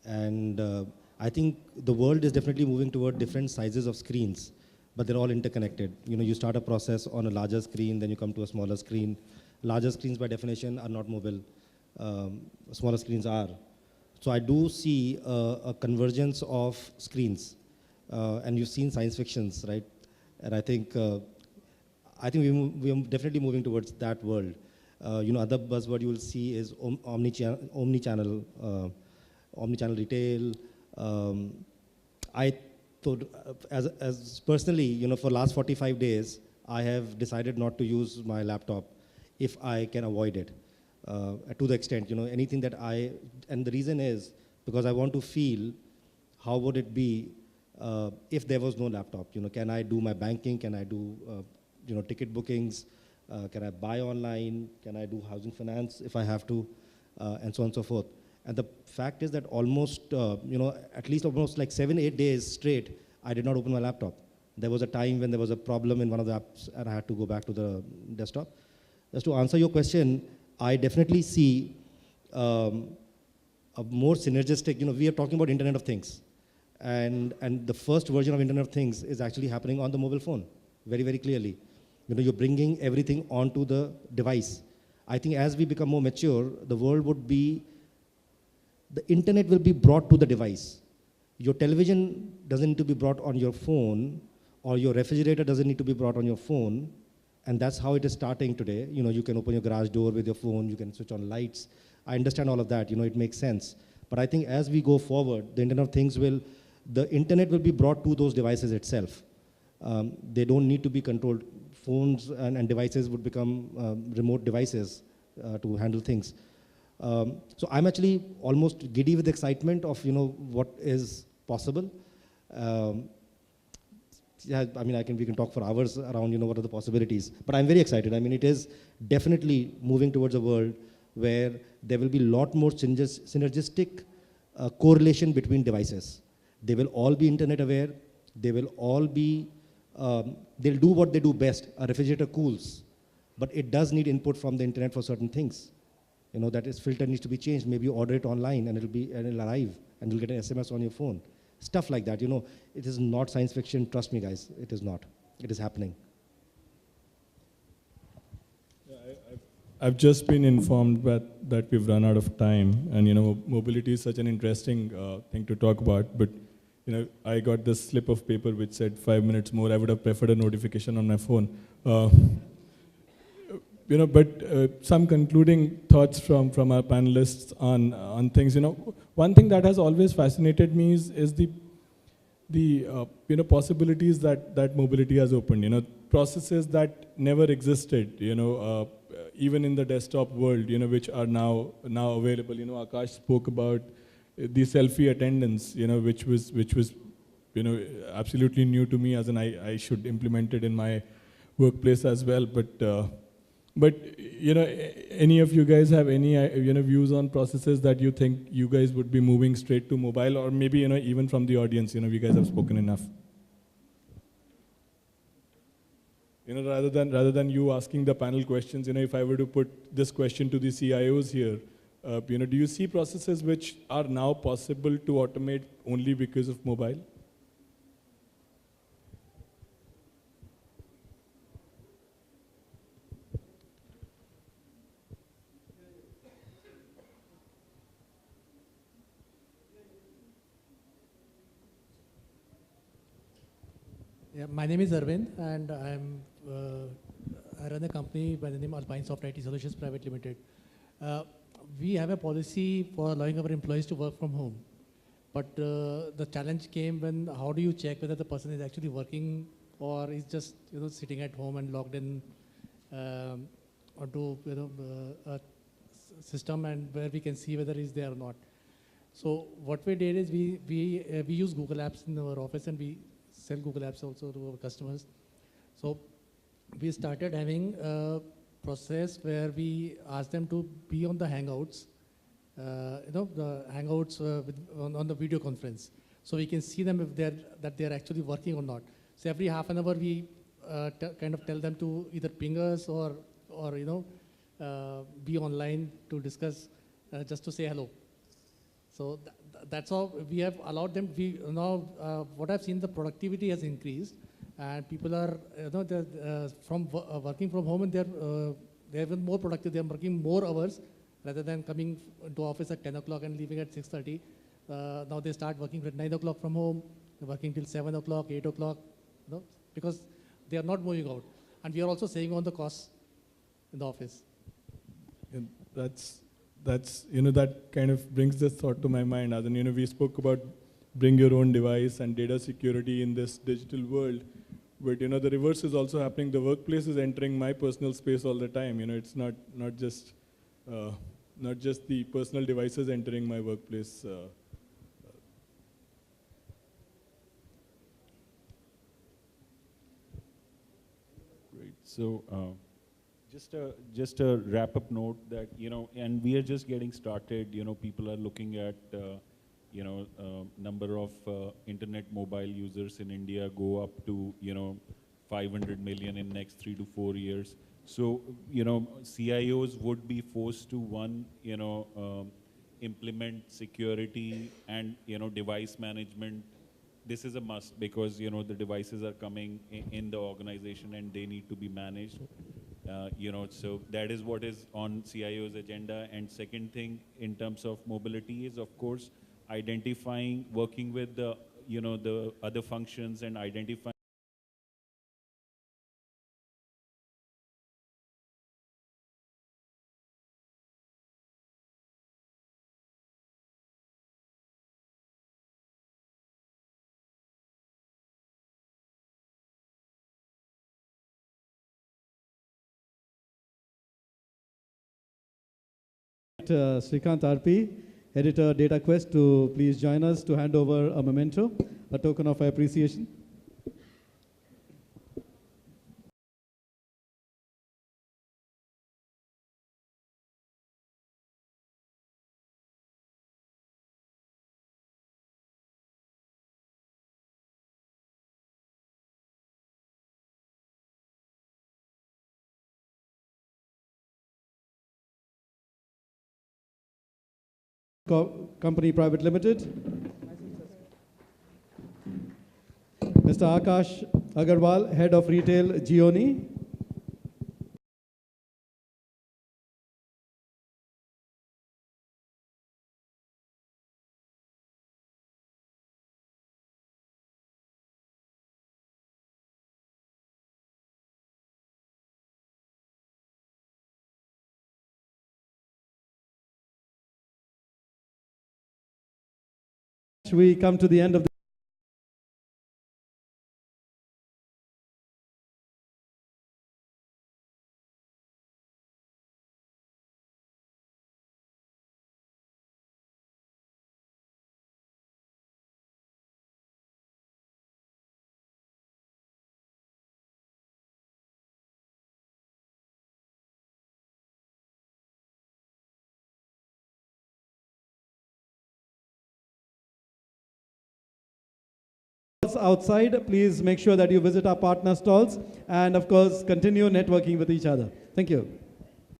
And I think the world is definitely moving toward different sizes of screens, but they're all interconnected. You start a process on a larger screen, then you come to a smaller screen. Larger screens by definition are not mobile. Smaller screens are. So I do see a convergence of screens. And you've seen science fictions, right? And I think we are definitely moving towards that world. Other buzzword you will see is omni-channel, omni-channel retail. I thought, as personally, for last 45 days, I have decided not to use my laptop if I can avoid it. To the extent, anything that and the reason is because I want to feel how would it be if there was no laptop. Can I do my banking? Can I do, ticket bookings? Can I buy online? Can I do housing finance if I have to? And so on and so forth. And the fact is that almost, at least almost like 7-8 days straight, I did not open my laptop. There was a time when there was a problem in one of the apps and I had to go back to the desktop. Just to answer your question, I definitely see a more synergistic, we are talking about Internet of Things. And the first version of Internet of Things is actually happening on the mobile phone, very, very clearly. You're bringing everything onto the device. I think as we become more mature, the internet will be brought to the device. Your television doesn't need to be brought on your phone, or your refrigerator doesn't need to be brought on your phone. And that's how it is starting today. You can open your garage door with your phone, you can switch on lights. I understand all of that, it makes sense. But I think as we go forward, the Internet of Things the internet will be brought to those devices itself. They don't need to be controlled. Phones and devices would become remote devices to handle things. So I'm actually almost giddy with excitement of what is possible. Yeah, we can talk for hours around what are the possibilities. But I'm very excited. It is definitely moving towards a world where there will be a lot more synergistic correlation between devices. They will all be internet aware. They will all be, they'll do what they do best. A refrigerator cools, but it does need input from the internet for certain things. That is filter needs to be changed. Maybe you order it online and it'll arrive and you'll get an SMS on your phone. Stuff like that, it is not science fiction. Trust me, guys, it is not. It is happening. Yeah, I've just been informed that we've run out of time, and mobility is such an interesting thing to talk about. But I got this slip of paper which said 5 minutes more. I would have preferred a notification on my phone. Some concluding thoughts from our panelists on things. One thing that has always fascinated me is the possibilities that mobility has opened. Processes that never existed. Even in the desktop world. Which are now available. Akash spoke about the selfie attendance. Which was absolutely new to me, as I should implement it in my workplace as well. But any of you guys have any views on processes that you think you guys would be moving straight to mobile, or maybe even from the audience, you guys have spoken enough. Rather than you asking the panel questions, if I were to put this question to the CIOs here, do you see processes which are now possible to automate only because of mobile? Yeah, my name is Arvind, and I run a company by the name Alpine Soft IT Solutions Private Limited. We have a policy for allowing our employees to work from home, but the challenge came when how do you check whether the person is actually working or is just sitting at home and logged in onto a system, and where we can see whether he's there or not. So what we did is we use Google Apps in our office, and we sell Google Apps also to our customers. So we started having a process where we ask them to be on the Hangouts, the Hangouts on the video conference. So we can see them if they're actually working or not. So every half an hour we kind of tell them to either ping us or be online to discuss, just to say hello. So that's how we have allowed them. We now what I've seen, the productivity has increased, and people are working from home, and they're even more productive. They're working more hours rather than coming to office at 10 o'clock and leaving at 6:30. Now they start working at 9 o'clock from home. They're working till 7 o'clock, 8 o'clock, because they are not moving out, and we are also saving on the costs in the office. And that's that kind of brings this thought to my mind. As in, we spoke about bring your own device and data security in this digital world, but the reverse is also happening. The workplace is entering my personal space all the time. It's not just the personal devices entering my workplace. Great. So. Just a wrap-up note that, and we are just getting started. People are looking at, number of internet mobile users in India go up to, 500 million in next 3 to 4 years. So, CIOs would be forced to implement security and, device management. This is a must because, the devices are coming in the organization and they need to be managed. So that is what is on CIO's agenda. And second thing in terms of mobility is, of course, identifying, working with the, the other functions and identifying Srikanth RP, editor DataQuest, to please join us to hand over a memento, a token of appreciation. Company Private Limited, Mr. Akash Agarwal, Head of Retail, Gioni. We come to the end of the outside. Please make sure that you visit our partner stalls and, of course, continue networking with each other. Thank you.